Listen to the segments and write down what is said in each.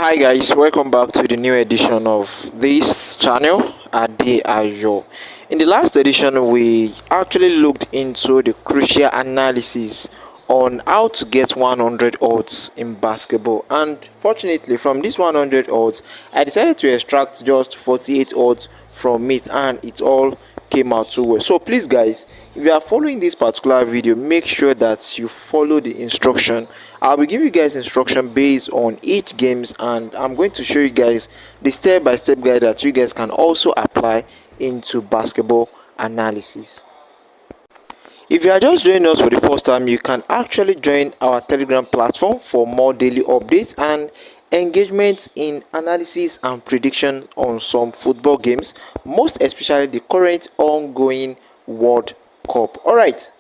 Hi guys, welcome back to the new edition of this channel, Ade Ayo. In the last edition, we actually looked into the crucial analysis on how to get 100 odds in basketball, and fortunately from this 100 odds I decided to extract just 48 odds from it, and it all came out so well. So please guys, if you are following this particular video, make sure that you follow the instruction. I'll be giving you guys instruction based on each games, and I'm going to show you guys the step-by-step guide that you guys can also apply into basketball analysis. If you are just joining us for the first time, you can actually join our Telegram platform for more daily updates and engagement in analysis and prediction on some football games, most especially the current ongoing World Cup. Alright,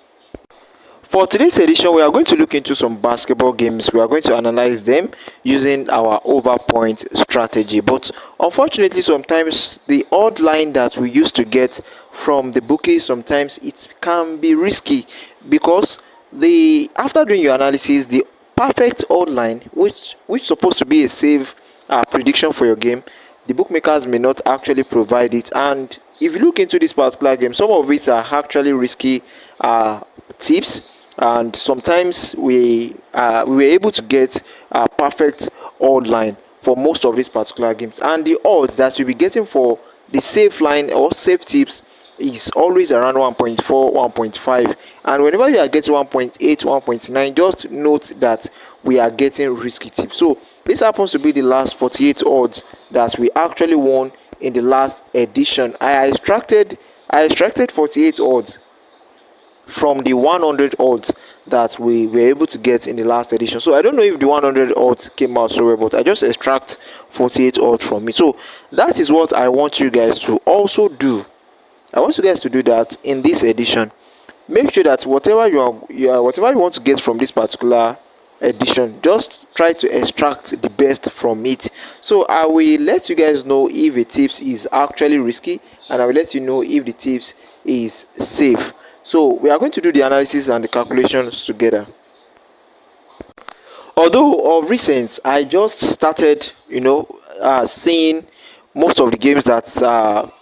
for today's edition, we are going to look into some basketball games. We are going to analyze them using our over point strategy. But unfortunately, sometimes the odd line that we used to get from the bookies, sometimes it can be risky because the after doing your analysis, the perfect odd line, which supposed to be a safe prediction for your game, the bookmakers may not actually provide it. And if you look into this particular game, some of it are actually risky tips, and sometimes we were able to get a perfect odd line for most of these particular games, and the odds that you'll be getting for the safe line or safe tips is always around 1.4 1.5, and whenever you are getting 1.8 1.9, just note that we are getting risky tips. So this happens to be the last 48 odds that we actually won in the last edition. I extracted 48 odds from the 100 odds that we were able to get in the last edition. So I don't know if the 100 odds came out so well, but I just extract 48 odds from it. So that is what I want you guys to also do. I want you guys to do that in this edition. Make sure that whatever whatever you want to get from this particular edition, just try to extract the best from it. So I will let you guys know if the tips is actually risky, and I will let you know if the tips is safe. So we are going to do the analysis and the calculations together. Although of recent I just started seeing most of the games that are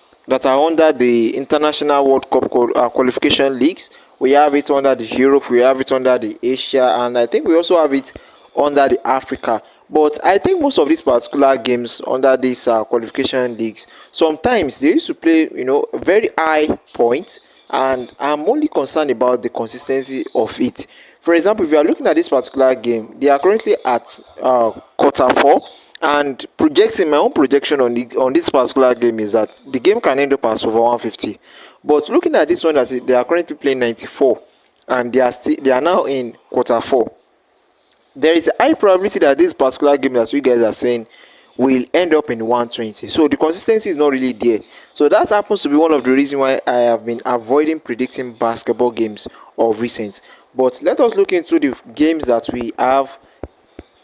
under the international World Cup qualification leagues. We have it under the Europe, we have it under the Asia, and I think we also have it under the Africa. But I think most of these particular games under these qualification leagues, sometimes they used to play very high points, and I'm only concerned about the consistency of it. For example, if you are looking at this particular game, they are currently at quarter four, and projecting my own projection on this particular game is that the game can end up as over 150. But looking at this one, that they are currently playing 94, and they are now in quarter four, there is a high probability that this particular game that you guys are saying will end up in 120. So the consistency is not really there. So that happens to be one of the reasons why I have been avoiding predicting basketball games of recent. But let us look into the games that we have.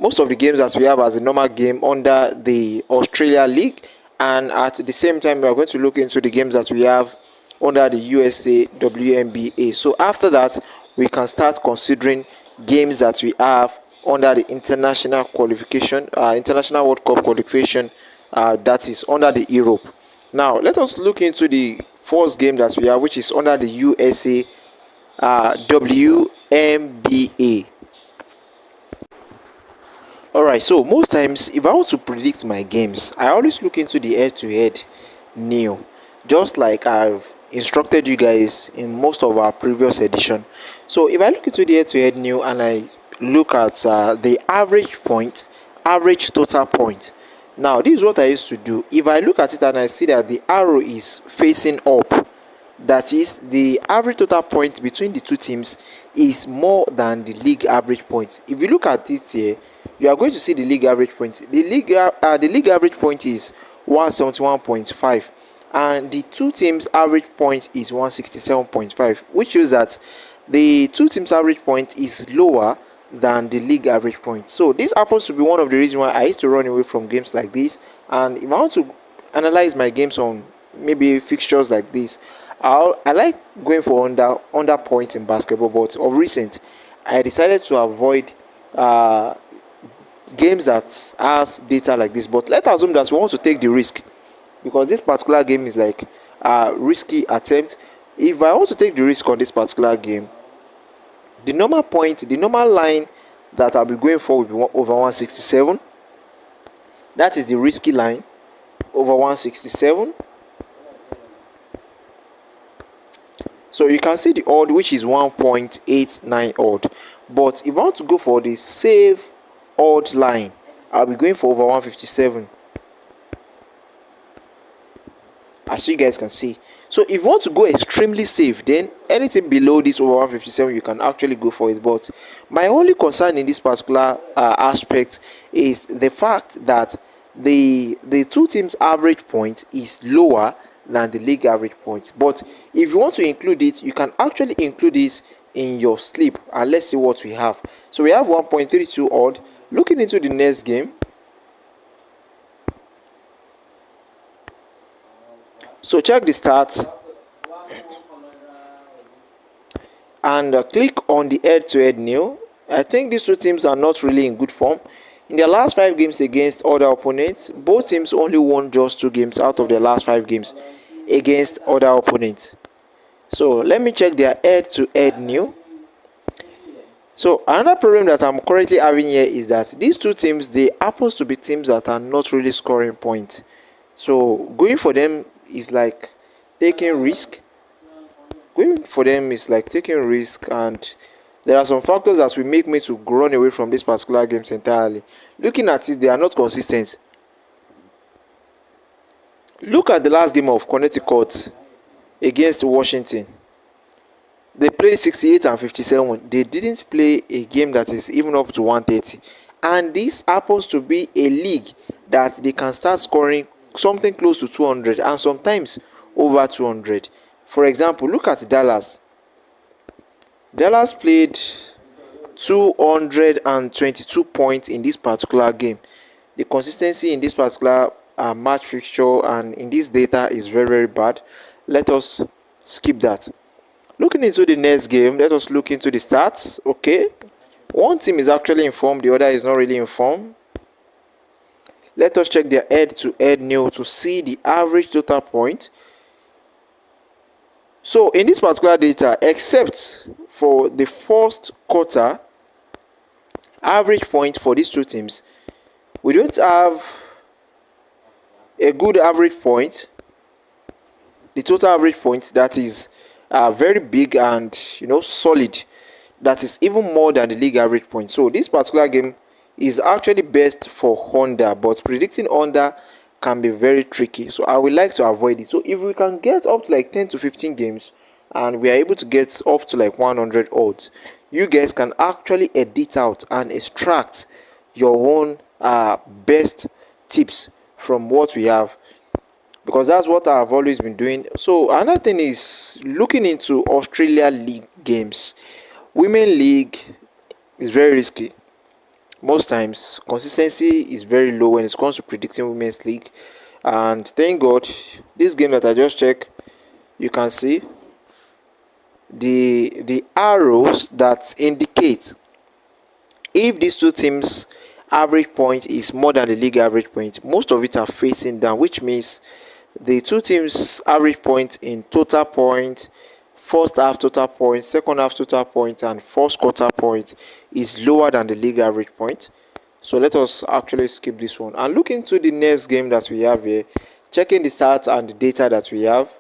Most of the games that we have as a normal game under the Australia League, and at the same time we are going to look into the games that we have under the USA WNBA. So after that, we can start considering games that we have under the international World Cup qualification, that is under the Europe. Now let us look into the first game that we have, which is under the USA WNBA. Alright, so most times if I want to predict my games, I always look into the head-to-head new, just like I've instructed you guys in most of our previous edition. So if I look into the head-to-head new and I look at the average total point. Now this is what I used to do. If I look at it and I see that the arrow is facing up, that is, the average total point between the two teams is more than the league average point. If you look at this here, you are going to see the league average point. The league average point is 171.5, and the two teams average point is 167.5, which shows that the two teams average point is lower than the league average point. So this happens to be one of the reasons why I used to run away from games like this. And if I want to analyze my games on maybe fixtures like this, I like going for under points in basketball. But of recent, I decided to avoid games that has data like this. But let's assume that we want to take the risk, because this particular game is like a risky attempt. If I want to take the risk on this particular game, the normal line that I'll be going for will be over 167. That is the risky line, over 167. So you can see the odd, which is 1.89 odd. But if I want to go for the safe odd line, I'll be going for over 157, as you guys can see. So if you want to go extremely safe, then anything below this over 157, you can actually go for it. But my only concern in this particular aspect is the fact that the two teams average point is lower than the league average point. But if you want to include it, you can actually include this in your sleep. And let's see what we have. So we have 1.32 odd. Looking into the next game, so check the stats and click on the head-to-head new. I think these two teams are not really in good form. In their last 5 games against other opponents, both teams only won just 2 games out of their last 5 games against other opponents. So let me check their head-to-head new. So another problem that I'm currently having here is that these two teams, they happen to be teams that are not really scoring points. So going for them is like taking risk. And there are some factors that will make me to run away from these particular games entirely. Looking at it, they are not consistent. Look at the last game of Connecticut against Washington. They played 68 and 57. They didn't play a game that is even up to 130. And this happens to be a league that they can start scoring something close to 200 and sometimes over 200. For example, look at Dallas. Dallas played 222 points in this particular game. The consistency in this particular match fixture and in this data is very, very bad. Let us skip that. Looking into the next game, let us look into the stats. Okay, one team is actually informed, the other is not really informed. Let us check their head-to-head new to see the average total point. So in this particular data, except for the first quarter, average point for these two teams, we don't have a good average point. The total average point that is very big and solid, that is even more than the league average point. So this particular game is actually best for under, but predicting under can be very tricky, so I would like to avoid it. So if we can get up to like 10 to 15 games and we are able to get up to like 100 odds, you guys can actually edit out and extract your own best tips from what we have, because that's what I've always been doing. So another thing is looking into Australia League games. Women League is very risky. Most times consistency is very low when it comes to predicting Women's League. And thank God, this game that I just checked, you can see the arrows that indicate if these two teams average point is more than the league average point. Most of it are facing down, which means the two teams average point in total point, first half total point, second half total point, and first quarter point is lower than the league average point. So let us actually skip this one and look into the next game that we have here, checking the stats and the data that we have.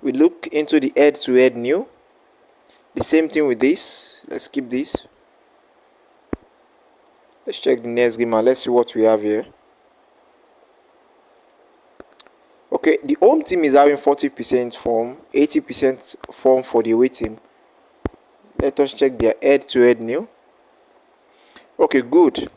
We look into the head-to-head new. The same thing with this. Let's skip this. Let's check the next game and let's see what we have here. Okay, the home team is having 40% form, 80% form for the away team. Let us check their head-to-head new. Okay, good.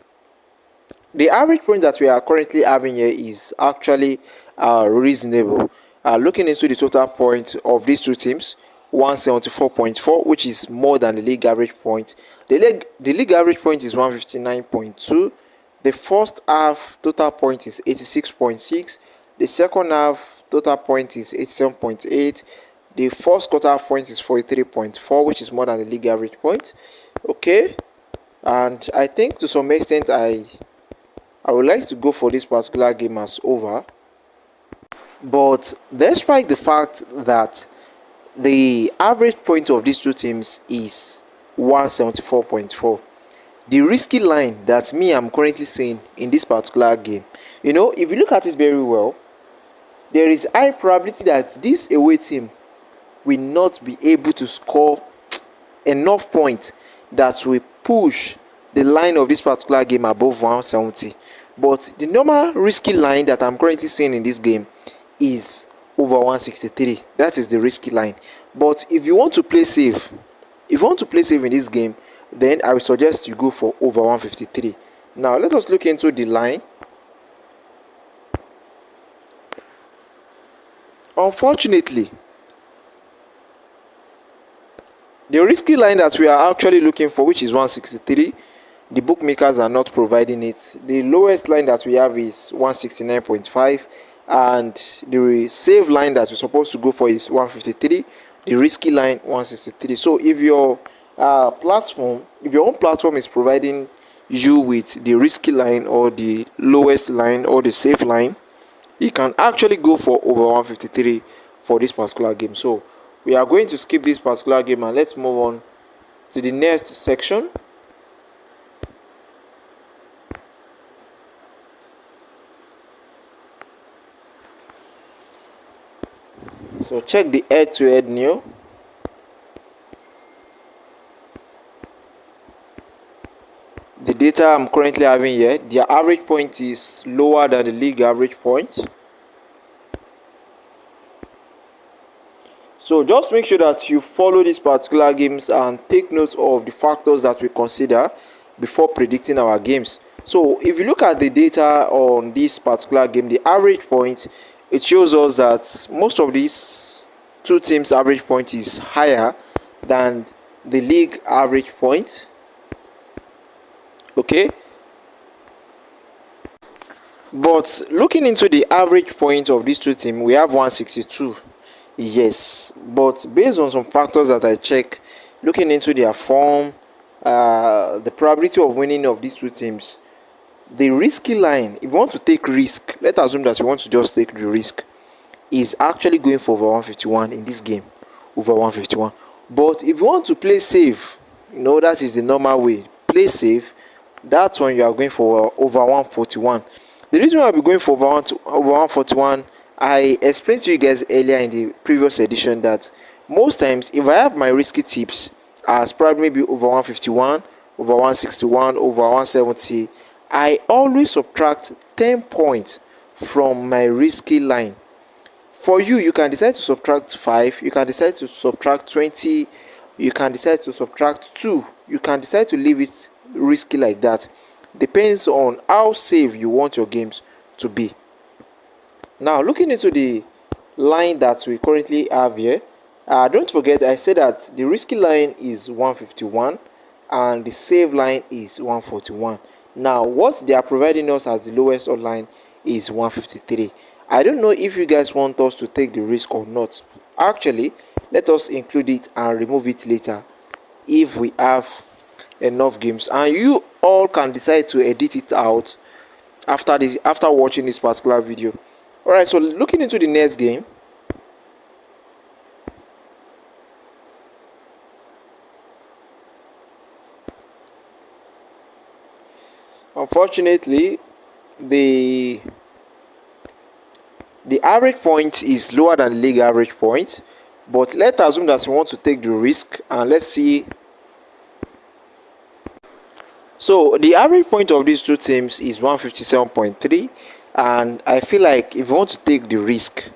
The average point that we are currently having here is actually reasonable. Looking into the total point of these two teams, 174.4, which is more than the league average point. The league average point is 159.2. The first half total point is 86.6. The second half total point is 87.8. The first quarter point is 43.4, which is more than the league average point. Okay. and I think to some extent I would like to go for this particular game as over. But despite the fact that the average point of these two teams is 174.4, the risky line that me I'm currently seeing in this particular game, if you look at it very well, there is high probability that this away team will not be able to score enough points that will push the line of this particular game above 170. But the normal risky line that I'm currently seeing in this game is over 163. That is the risky line. But if you want to play safe, in this game, then I will suggest you go for over 153. Now let us look into the line. Unfortunately, the risky line that we are actually looking for, which is 163, the bookmakers are not providing it. The lowest line that we have is 169.5, and the safe line that we're supposed to go for is 153. The risky line 163. So if your own platform is providing you with the risky line or the lowest line or the safe line, you can actually go for over 153 for this particular game. So we are going to skip this particular game and let's move on to the next section. So check the head-to-head new. The data I'm currently having here, their average point is lower than the league average point. So just make sure that you follow these particular games and take note of the factors that we consider before predicting our games. So if you look at the data on this particular game, the average point, it shows us that most of these two teams' average point is higher than the league average point. Okay, but looking into the average point of these two teams, we have 162. Yes, but based on some factors that I check, looking into their form, the probability of winning of these two teams, the risky line, if you want to take risk, let's assume that you want to just take the risk, is actually going for over 151 in this game, over 151. But if you want to play safe, that is the normal way, play safe, that's when you are going for over 141. The reason why I'll be going for over 141, I explained to you guys earlier in the previous edition that most times if I have my risky tips as probably maybe over 151, over 161, over 170, I always subtract 10 points from my risky line. For you, you can decide to subtract 5, you can decide to subtract 20, you can decide to subtract 2, you can decide to leave it risky like that. Depends on how safe you want your games to be. Now looking into the line that we currently have here, don't forget I said that the risky line is 151 and the safe line is 141. Now what they are providing us as the lowest odd line is 153. I don't know if you guys want us to take the risk or not. Actually, let us include it and remove it later if we have enough games, and you all can decide to edit it out after watching this particular video. Alright, so looking into the next game, unfortunately the average point is lower than the league average point, but let's assume that we want to take the risk and let's see. So the average point of these two teams is 157.3, and I feel like if you want to take the risk,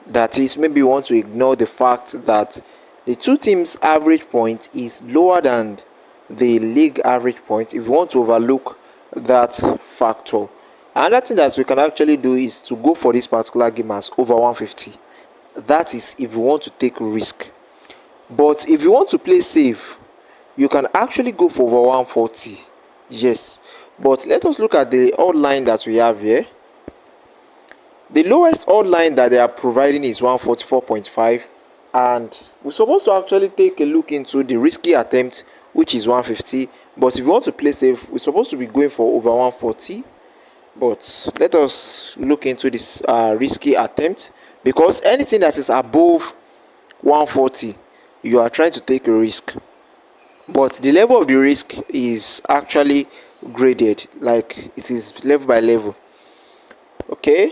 that is, maybe you want to ignore the fact that the two teams average point is lower than the league average point, if you want to overlook that factor, another thing that we can actually do is to go for this particular game as over 150. That is if you want to take risk. But if you want to play safe, you can actually go for over 140. Yes, but let us look at the odd line that we have here. The lowest odd line that they are providing is 144.5, and we're supposed to actually take a look into the risky attempt, which is 150, But if you want to play safe, we're supposed to be going for over 140. But let us look into this risky attempt, because anything that is above 140, you are trying to take a risk. But the level of the risk is actually graded, like it is level by level. Okay,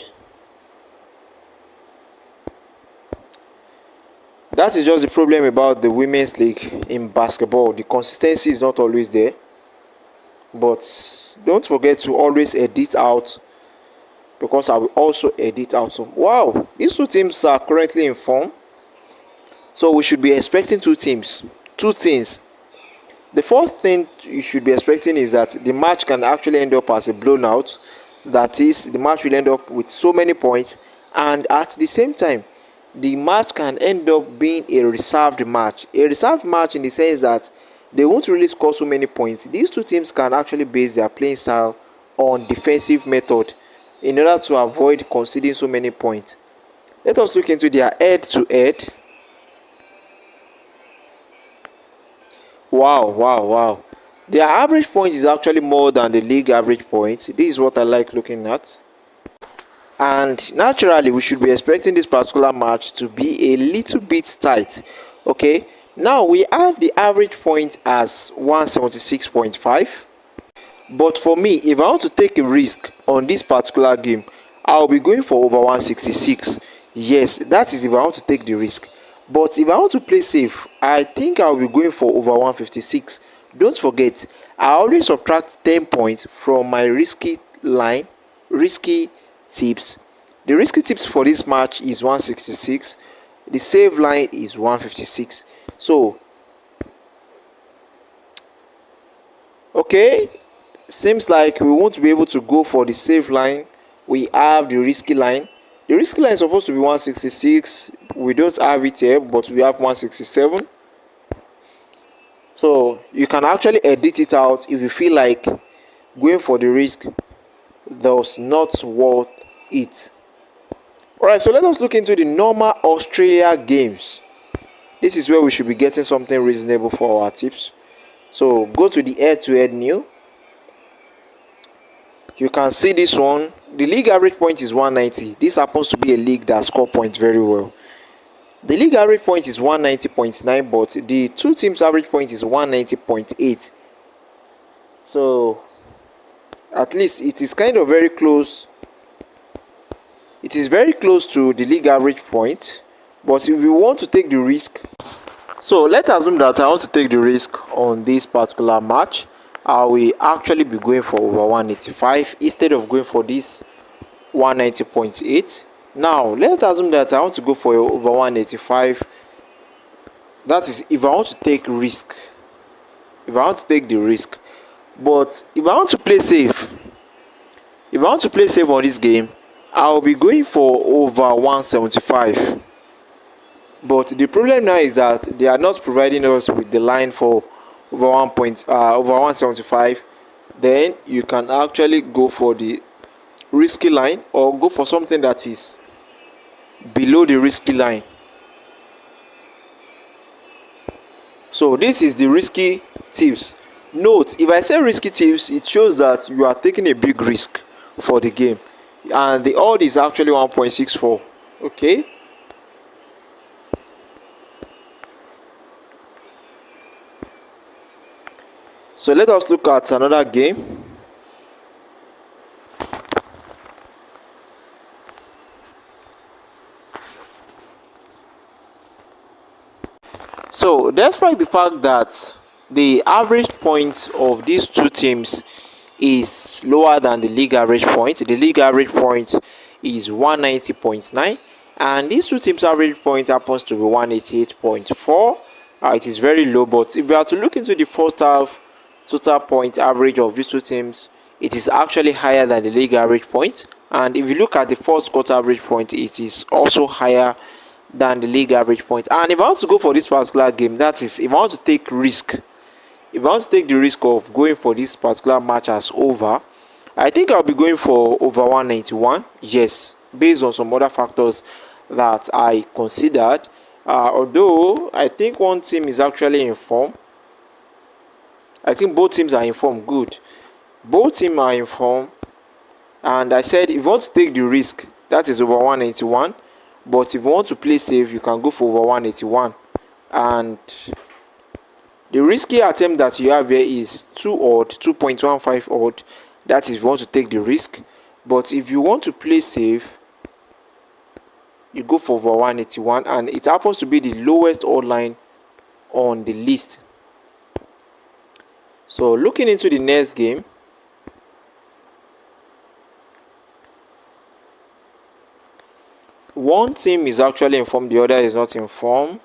that is just the problem about the women's league in basketball. The consistency is not always there. But don't forget to always edit out, because I will also edit out some. Wow, these two teams are currently in form, so we should be expecting two things. The first thing you should be expecting is that the match can actually end up as a blown out. That is, the match will end up with so many points, and at the same time, the match can end up being a reserved match. A reserved match in the sense that they won't really score so many points. These two teams can actually base their playing style on defensive method in order to avoid conceding so many points. Let us look into their head-to-head. Wow, wow, wow. Their average point is actually more than the league average point. This is what I like looking at. And naturally, we should be expecting this particular match to be a little bit tight. Okay, now we have the average point as 176.5. But for me, if I want to take a risk on this particular game, I'll be going for over 166. Yes, that is if I want to take the risk. But if I want to play safe, I think I'll be going for over 156. Don't forget, I always subtract 10 points from my risky tips. The risky tips for this match is 166. The save line is 156. So, okay, seems like we won't be able to go for the safe line. We have the risky line. The risky line is supposed to be 166. We don't have it here, but we have 167. So you can actually edit it out if you feel like going for the risk does not worth it. Alright, so let us look into the normal Australia games. This is where we should be getting something reasonable for our tips. So go to the head-to-head new. You can see this one. The league average point is 190. This happens to be a league that score points very well. The league average point is 190.9, but the two teams average point is 190.8. So at least it is kind of very close. It is very close to the league average point. But if you want to take the risk, so let's assume that I want to take the risk on this particular match. I will actually be going for over 185 instead of going for this 190.8. Now let's assume that I want to go for over 185. That is if I want to take risk. If I want to take the risk. But if I want to play safe, on this game, I'll be going for over 175. But the problem now is that they are not providing us with the line for over over 175. Then you can actually go for the risky line or go for something that is below the risky line. So this is the risky tips. Note, if I say risky tips, it shows that you are taking a big risk for the game, and the odd is actually 1.64. okay, so let us look at another game. So despite the fact that the average point of these two teams is lower than the league average point, the league average point is 190.9, and these two teams average point happens to be 188.4. It is very low, but if we are to look into the first half total point average of these two teams, it is actually higher than the league average point. And if you look at the first quarter average point, it is also higher than the league average point. And if I want to go for this particular game, that is if I want to take risk, if I want to take the risk of going for this particular match as over, I think I'll be going for over 191. Yes, based on some other factors that I considered. Although I think one team is actually in form. I think both teams are informed. Good. Both teams are informed. And I said if you want to take the risk, that is over 181. But if you want to play safe, you can go for over 181. And the risky attempt that you have here is 2 odd, 2.15 odd. That is if you want to take the risk. But if you want to play safe, you go for over 181, and it happens to be the lowest odd line on the list. So looking into the next game, one team is actually informed, the other is not informed.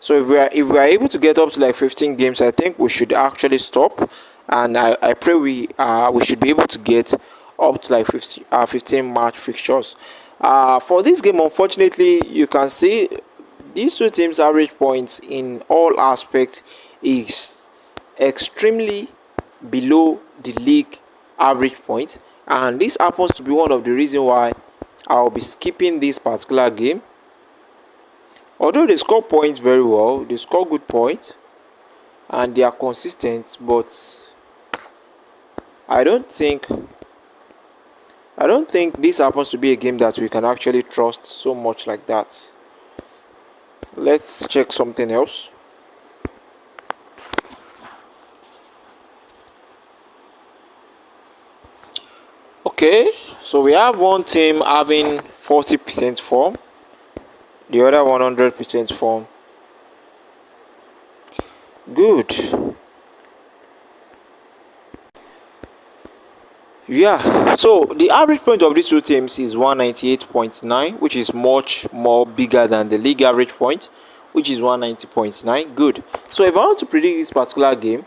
So if we are able to get up to like 15 games, I think we should actually stop, and I pray we should be able to get up to like 15 match fixtures. For this game, unfortunately, you can see these two teams' average points in all aspects is extremely below the league average point, and this happens to be one of the reasons why I'll be skipping this particular game. Although they score points very well, they score good points and they are consistent, but I don't think this happens to be a game that we can actually trust so much like that. Let's check something else. Okay, so we have one team having 40% form, the other 100% form. Good. Yeah, so the average point of these two teams is 198.9, which is much more bigger than the league average point, which is 190.9. Good. So if I want to predict this particular game,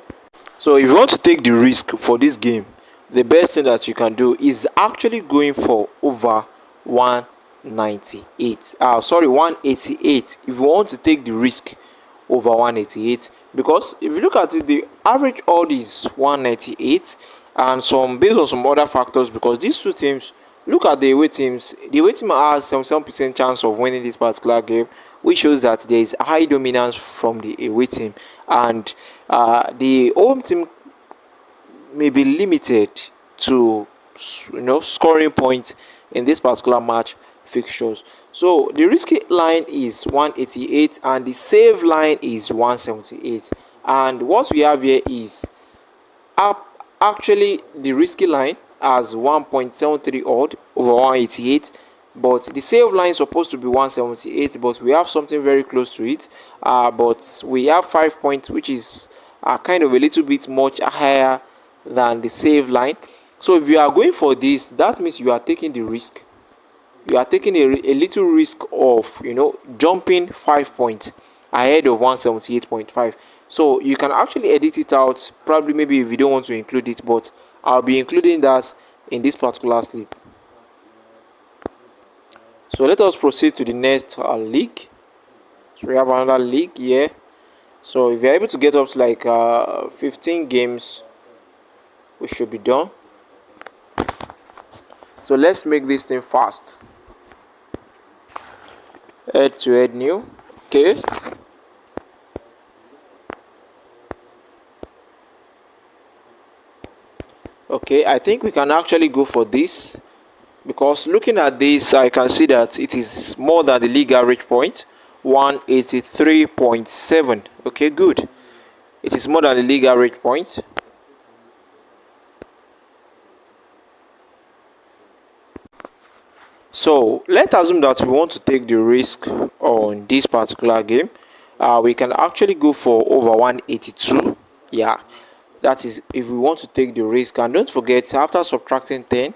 so if you want to take the risk for this game, the best thing that you can do is actually going for over 198. 188. If you want to take the risk over 188, because if you look at it, the average odd is 198, and based on some other factors, because these two teams, look at the away teams. The away team has 77% chance of winning this particular game, which shows that there is high dominance from the away team, and the home team may be limited to scoring points in this particular match fixtures. So the risky line is 188 and the save line is 178, and what we have here is actually the risky line as 1.73 odd over 188, but the save line is supposed to be 178, but we have something very close to it, but we have 5 points, which is kind of a little bit much higher than the save line. So if you are going for this, that means you are taking the risk. You are taking a little risk of jumping 5 points ahead of 178.5. So you can actually edit it out, probably, maybe if you don't want to include it, but I'll be including that in this particular slip. So let us proceed to the next league. So we have another league here. So if you're able to get up to like 15 games, we should be done. So let's make this thing fast. Head to head new. Okay. Okay, I think we can actually go for this, because looking at this, I can see that it is more than the league average point, 183.7. Okay, good. It is more than the league average point. So let's assume that we want to take the risk on this particular game. We can actually go for over 182. Yeah, that is if we want to take the risk. And don't forget, after subtracting 10,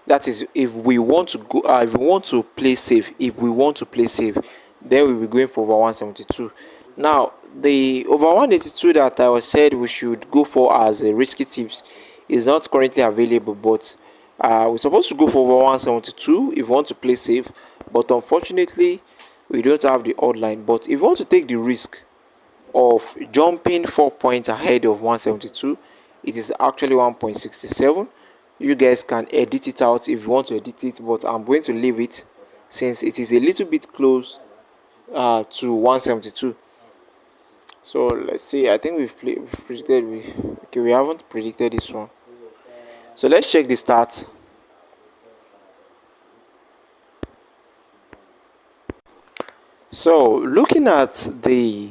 that is if we want to go, if we want to play safe. If we want to play safe, then we'll be going for over 172. Now, the over 182 that I said we should go for as a risky tips is not currently available, but we're supposed to go for over 172 if we want to play safe, but unfortunately we don't have the odd line. But if you want to take the risk of jumping 4 points ahead of 172, it is actually 1.67. You guys can edit it out if you want to edit it, but I'm going to leave it since it is a little bit close to 172. So let's see. I think we've predicted. Okay, we haven't predicted this one. So let's check the stats. So looking at the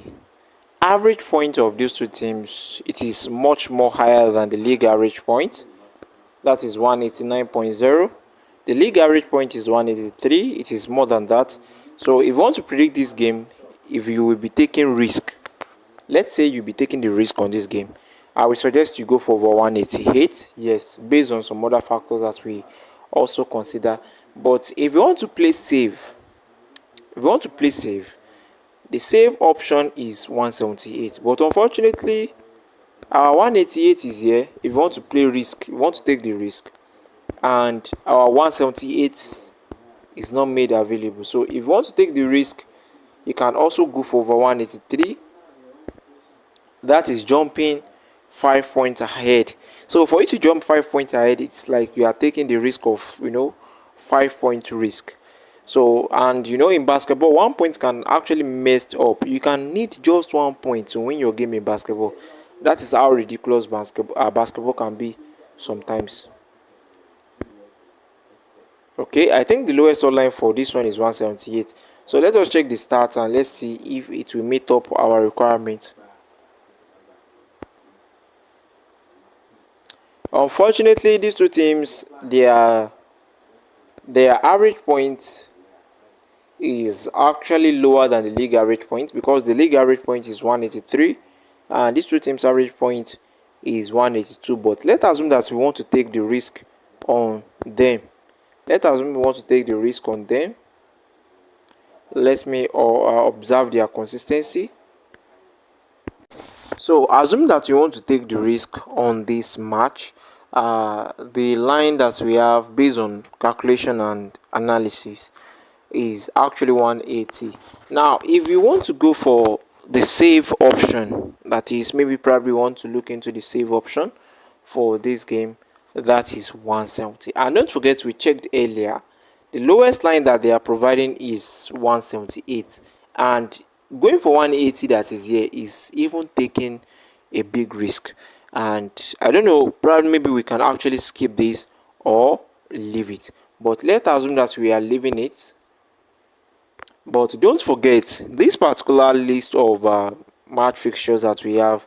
average point of these two teams, it is much more higher than the league average point. That is 189.0. The league average point is 183. It is more than that. So if you want to predict this game, if you will be taking risk, let's say you'll be taking the risk on this game, I would suggest you go for over 188. Yes, based on some other factors that we also consider. But if you want to play safe, if you want to play safe, the safe option is 178. But unfortunately, our 188 is here. If you want to play risk, you want to take the risk, and our 178 is not made available. So if you want to take the risk, you can also go for over 183. That is jumping 5 points ahead. So for you to jump 5 points ahead, it's like you are taking the risk of 5 point risk. So, and in basketball, 1 point can actually mess up. You can need just 1 point to win your game in basketball. That is how ridiculous basketball can be sometimes. Okay, I think the lowest line for this one is 178. So let us check the stats and let's see if it will meet up our requirement. Unfortunately, these two teams, their average point is actually lower than the league average point, because the league average point is 183 and these two teams average point is 182. But let's assume that we want to take the risk on them. Let's assume we want to take the risk on them. Let me observe their consistency. So assume that you want to take the risk on this match. The line that we have based on calculation and analysis is actually 180. Now if you want to go for the save option, that is, maybe probably want to look into the save option for this game, that is 170. And don't forget, we checked earlier, the lowest line that they are providing is 178, and going for 180 that is here is even taking a big risk. And I don't know, probably maybe we can actually skip this or leave it, but let's assume that we are leaving it. But don't forget, this particular list of match fixtures that we have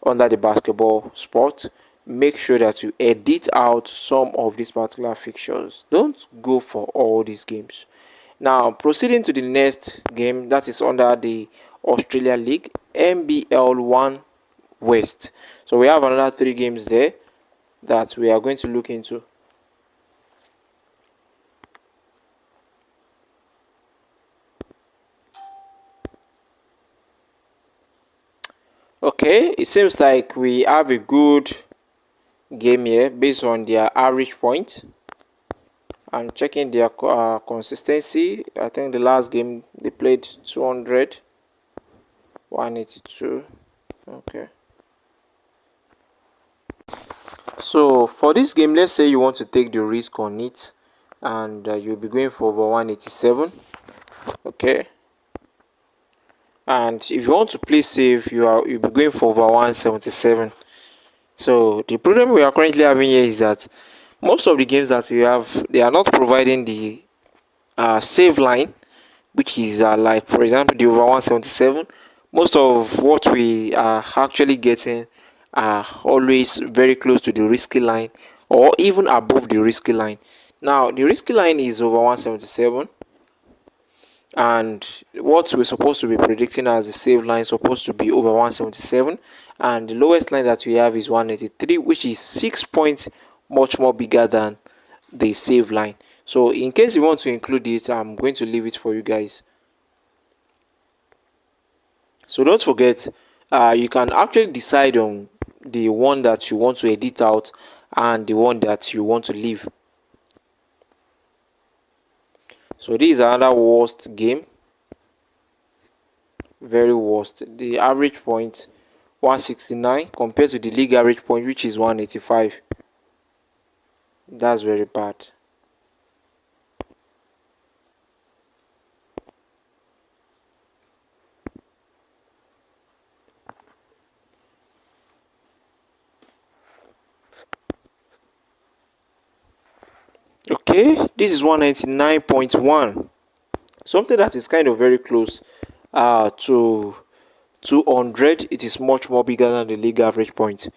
under the basketball sport, make sure that you edit out some of these particular fixtures. Don't go for all these games. Now, proceeding to the next game, that is under the Australia League, NBL 1 West. So we have another 3 games there that we are going to look into. Okay, it seems like we have a good game here based on their average point and checking their consistency. I think the last game they played 200, 182. Okay, so for this game, let's say you want to take the risk on it, and you'll be going for over 187. Okay, and if you want to play safe, you'll be going for over 177. So the problem we are currently having here is that most of the games that we have, they are not providing the save line, which is like, for example, the over 177. Most of what we are actually getting are always very close to the risky line or even above the risky line. Now the risky line is over 177, and what we're supposed to be predicting as the save line is supposed to be over 177, and the lowest line that we have is 183, which is 6 points much more bigger than the save line. So in case you want to include it, I'm going to leave it for you guys. So don't forget, you can actually decide on the one that you want to edit out and the one that you want to leave. So this is another worst game, very worst. The average point 169 compared to the league average point, which is 185. That's very bad. Okay, this is 199.1, something that is kind of very close to 200. It is much more bigger than the league average point.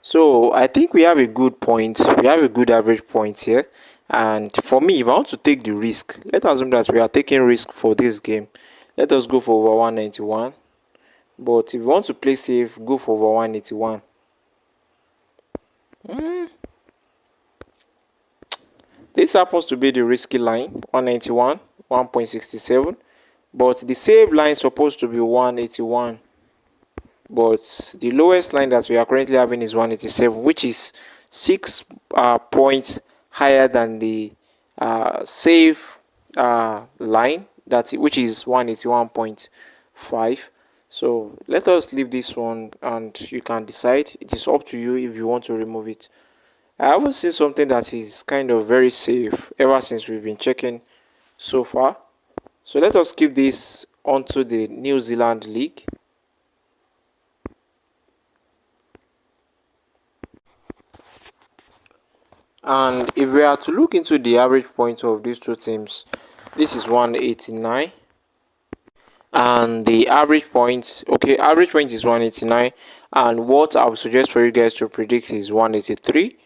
So I think we have a good point. We have a good average point here. And for me, if I want to take the risk, let's assume that we are taking risk for this game. Let us go for over 191. But if you want to play safe, go for over 181. This happens to be the risky line, 191, 1.67. But the safe line is supposed to be 181. But the lowest line that we are currently having is 187, which is 6 points higher than the safe line, which is 181.5. So let us leave this one and you can decide. It is up to you if you want to remove it. I haven't seen something that is kind of very safe ever since we've been checking so far. So let us keep this onto the New Zealand League. And if we are to look into the average points of these two teams, this is 189. And the average points, okay, average point is 189. And what I would suggest for you guys to predict is 183.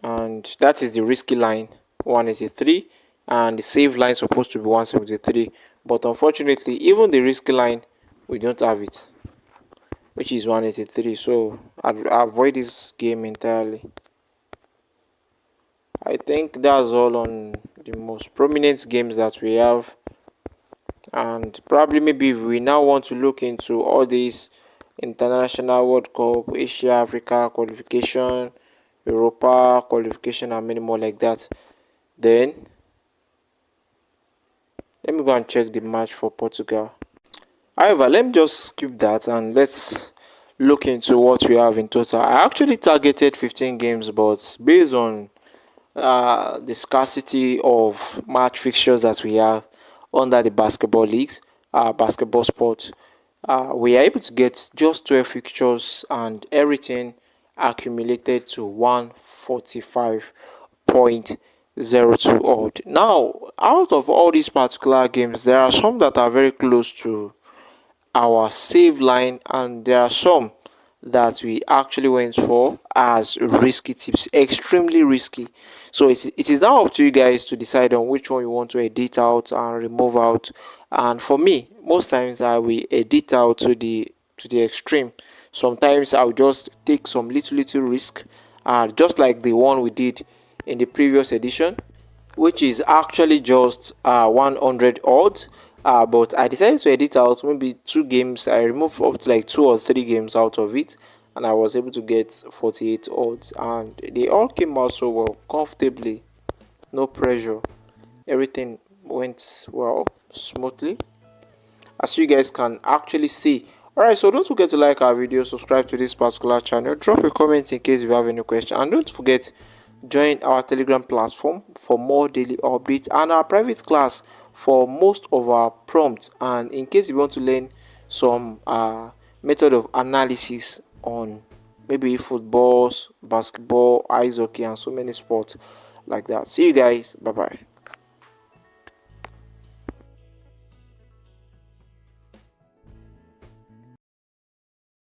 And that is the risky line, 183. And the safe line is supposed to be 173. But unfortunately, even the risky line, we don't have it, which is 183. So I'd avoid this game entirely. I think that's all on the most prominent games that we have. And probably maybe if we now want to look into all these international World Cup, Asia, Africa qualification, Europa qualification, and many more like that, then let me go and check the match for Portugal. However, let me just skip that and let's look into what we have in total. I actually targeted 15 games, but based on the scarcity of match fixtures that we have under the basketball leagues, basketball sports, we are able to get just 12 fixtures and everything accumulated to 145.02 odd. Now, out of all these particular games, there are some that are very close to our save line, and there are some that we actually went for as risky tips, extremely risky. So it is now up to you guys to decide on which one you want to edit out and remove out. And for me, most times I will edit out to the extreme. Sometimes I'll just take some little risk, just like the one we did in the previous edition, which is actually just 100 odds. But I decided to edit out maybe 2 games. I removed up to like 2 or 3 games out of it, and I was able to get 48 odds, and they all came out so well, comfortably, no pressure. Everything went well, smoothly, as you guys can actually see. Alright, so don't forget to like our video, subscribe to this particular channel, drop a comment in case you have any question, and don't forget join our Telegram platform for more daily updates and our private class for most of our prompts. And in case you want to learn some method of analysis on maybe footballs, basketball, ice hockey, and so many sports like that. See you guys. Bye bye.